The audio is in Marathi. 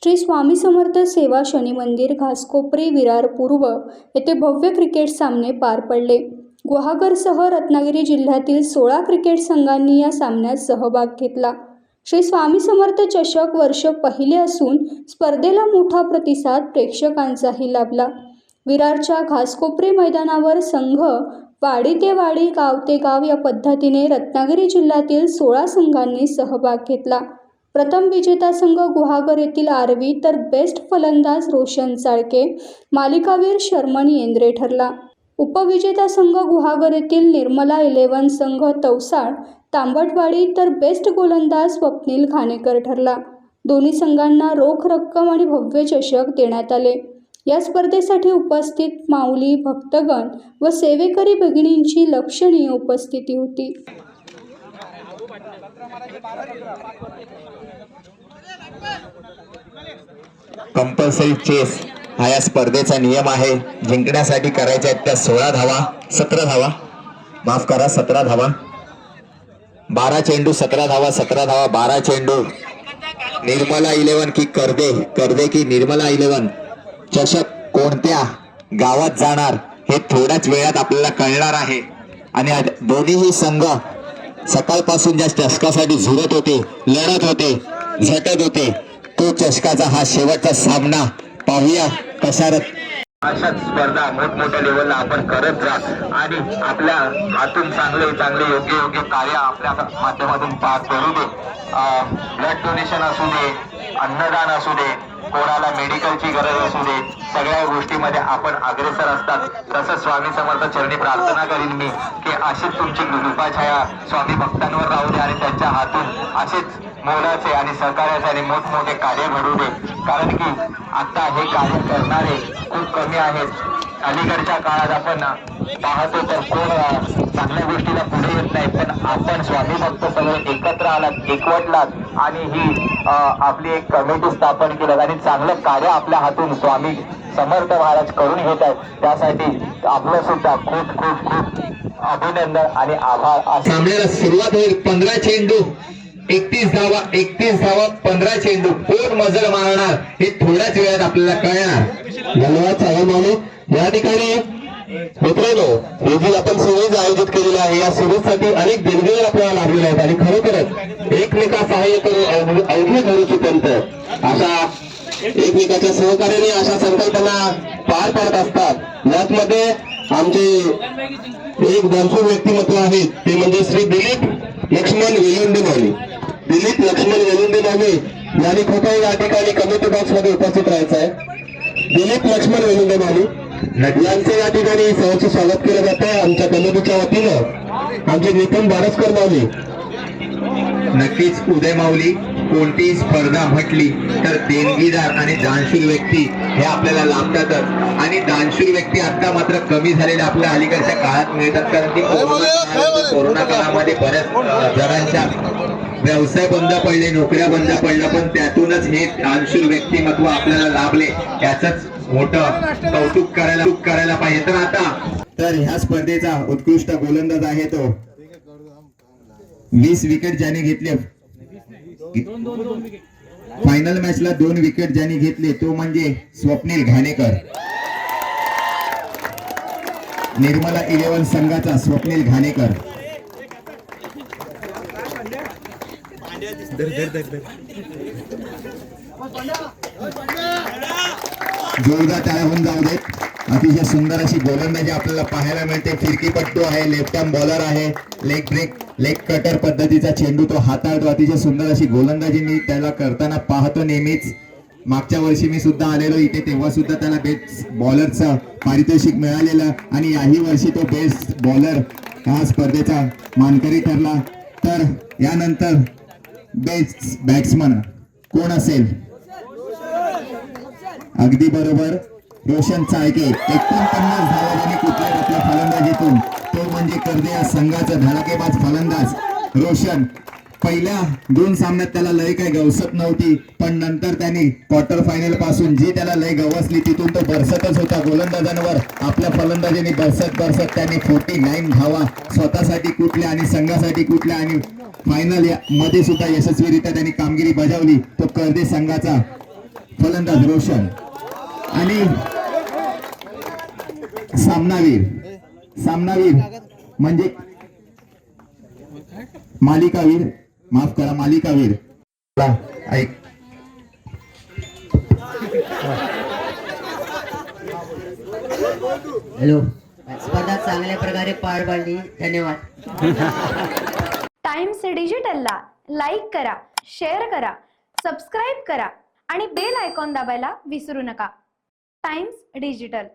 श्री स्वामी समर्थ सेवा शनी मंदिर घासकोपरी विरार पूर्व येथे भव्य क्रिकेट सामने पार पडले। गुहागरसह रत्नागिरी जिल्ह्यातील 16 क्रिकेट संघांनी या सामन्यात सहभाग घेतला। श्री स्वामी समर्थ चषक वर्ष पहिले असून स्पर्धेला मोठा प्रतिसाद प्रेक्षकांचाही लाभला। विरारच्या घासकोपरी मैदानावर संघ वाडी ते वाडी, गाव ते गाव या पद्धतीने रत्नागिरी जिल्ह्यातील 16 संघांनी सहभाग घेतला। प्रथम विजेता संघ गुहागर येथील आरवी तर बेस्ट फलंदाज रोशन चाळके, मालिकावीर शर्मन येंद्रे ठरला। उपविजेता संघ गुहागर येथील निर्मला 11 संघ तवसाळ तांबटवाडी तर बेस्ट गोलंदाज स्वप्नील घाणेकर ठरला। दोन्ही संघांना रोख रक्कम आणि भव्य चषक देण्यात आले। या स्पर्धेसाठी उपस्थित माऊली भक्तगण व सेवेकरी भगिनींची लक्षणीय उपस्थिती होती। कंपल्सरी चेस हा या स्पर्धेचा नियम आहे। जिंकण्यासाठी करायच्या आहेत त्या 16 धावा, 17 धावा, माफ करा 17 धावा, 12 चेंडू 17 धावा, 17 धावा 12 चेंडू। निर्मला 11 की करदे की निर्मला 11 चषक कोणत्या गावात जाणार हे थोड्याच वेळात आपल्याला कळणार आहे। आणि दोन्हीही संघ सकाळपासून ज्या चषकासाठी झुरत होते, लढत होते, झटत होते, तो चषकाचा हा शेवटचा सामना पाहूया कशा अशाच स्पर्धा मोठमोठ्या लेवलला आपण करत जा आणि आपल्या हातून चांगले योग्य कार्य आपल्या माध्यमातून पार करू दे। ब्लड डोनेशन असू दे, अन्नदान असू दे, कोणाला मेडिकलची गरज असू दे, सगळ्या गोष्टीमध्ये आपण अग्रेसर असतात। तसंच स्वामी समर्थ चरणी प्रार्थना करीन मी की अशीच तुमची कृपाछाया स्वामी भक्तांवर राहू दे आणि त्यांच्या हातून असेच मोलाचे आणि सहकार्याचे आणि मोठमोठे कार्य घडू दे। कारण की आता हे कार्य करणारे खूप कमी आहेत। अलीकडच्या काळात आपण पाहतो तर कोण चांगल्या गोष्टीला पुढे येत नाही, पण आपण स्वामी भक्त सगळे एकत्र आलात, एकवटलात आणि ही आपली एक कमिटी स्थापन केली आणि चांगलं कार्य आपल्या हातून स्वामी समर्थ महाराज करून घेत आहेत। त्यासाठी आपलं सुद्धा खूप खूप खूप अभिनंदन आणि आभार। सामन्याला सुरुवात होईल। 15 चेंडू 31 धावा, 15 चेंडू। कोण मजल मारणार हे थोड्याच वेळात आपल्याला कळणार। धन्यवाद साहेब माने। या ठिकाणी मित्रांनो, हे जी आपण सिरीज आयोजित केलेली आहे, या सिरीजसाठी अनेक देणगी आपल्याला लाभलेल्या आहेत आणि खरोखरच एकमेका सहाय्य करून अवघे घडूची पंत अशा एकमेकाच्या सहकार्याने अशा संकल्पना पार पाडत असतात। यामध्ये आमचे एक दानशूर व्यक्तिमत्व आहेत, ते म्हणजे श्री दिलीप लक्ष्मण वेलुंडे माने। दिलीप लक्ष्मण वेलुंडे माने यांनी कृपया या ठिकाणी कमिटी बॉक्स मध्ये उपस्थित राहायचं आहे। दिलीप लक्ष्मण वेलुंडे माने यांचे या ठिकाणी सहर्ष स्वागत केलं जात आहे आमच्या कमिटीच्या वतीनं। आमचे नितीन बारसकर माऊली, नक्कीच उदय माऊली, कोणतीही स्पर्धा म्हटली तर देणगीदार आणि दानशूर व्यक्ती हे आपल्याला लाभतातच आणि दानशूर व्यक्ती आता मात्र कमी झालेले आपल्या अलीकडच्या काळात मिळतात। कारण की कोरोना काळामध्ये बऱ्याच जणांच्या व्यवसाय बंद पडले, नोकऱ्या बंद पडल्या, पण त्यातूनच हे दानशूर व्यक्तिमत्व आपल्याला लाभले, याचंच मोठं कौतुक करायला पाहिजे। तर आता ह्या स्पर्धेचा उत्कृष्ट गोलंदाज आहे तो 20 विकेट ज्याने घेतले, फायनल मॅचला 2 विकेट ज्याने घेतले तो म्हणजे स्वप्नील घाणेकर। निर्मला 11 संघाचा स्वप्नील घाणेकर। जोरदार टाळ्या होऊन जाऊ देत। अतिशय सुंदर अशी गोलंदाजी आपल्याला पाहायला मिळते। फिरकीपट्टू आहे, लेफ्ट आर्म बॉलर आहे, लेग कटर पद्धतीचा चेंडू तो हाताळतो। अतिशय सुंदर अशी गोलंदाजी मी त्याला करताना पाहतो नेहमीच। मागच्या वर्षी मी सुद्धा आलेलो इथे, तेव्हा सुद्धा त्याला बेस्ट बॉलरचं पारितोषिक मिळालेलं आणि याही वर्षी तो बेस्ट बॉलर हा स्पर्धेचा मानकरी ठरला। तर यानंतर बेस्ट बॅट्समन कोण असेल? अगदी बरोबर, रोशन चाळके। 49 धावा ज्याने कुठल्या आपल्या फलंदाजीतून, तो म्हणजे करदे या संघाचा धडाकेबाज फलंदाज रोशन। पहिल्या 2 सामन्यात त्याला लय काही गवसत नव्हती, पण नंतर त्यांनी क्वार्टर फायनल पासून जी त्याला लय गवसली तिथून तो बरसतच होता गोलंदाजांवर। आपल्या फलंदाजीने बरसत त्यांनी 49 धावा स्वतःसाठी कुठल्या आणि संघासाठी कुठल्या आणि फायनल मध्ये सुद्धा यशस्वीरित्या त्यांनी कामगिरी बजावली। तो करदे संघाचा फलंदाज रोशन आणि सामनावीर म्हणजे मालिकावीर, माफ करा मालिकावीर. ऐक हॅलो, स्पर्धा चांगल्या प्रकारे पार पाडली. धन्यवाद. टाइम्स डिजिटलला लाईक करा, शेअर करा, सबस्क्राईब करा आणि बेल आयकॉन दाबायला विसरू नका. Times digital.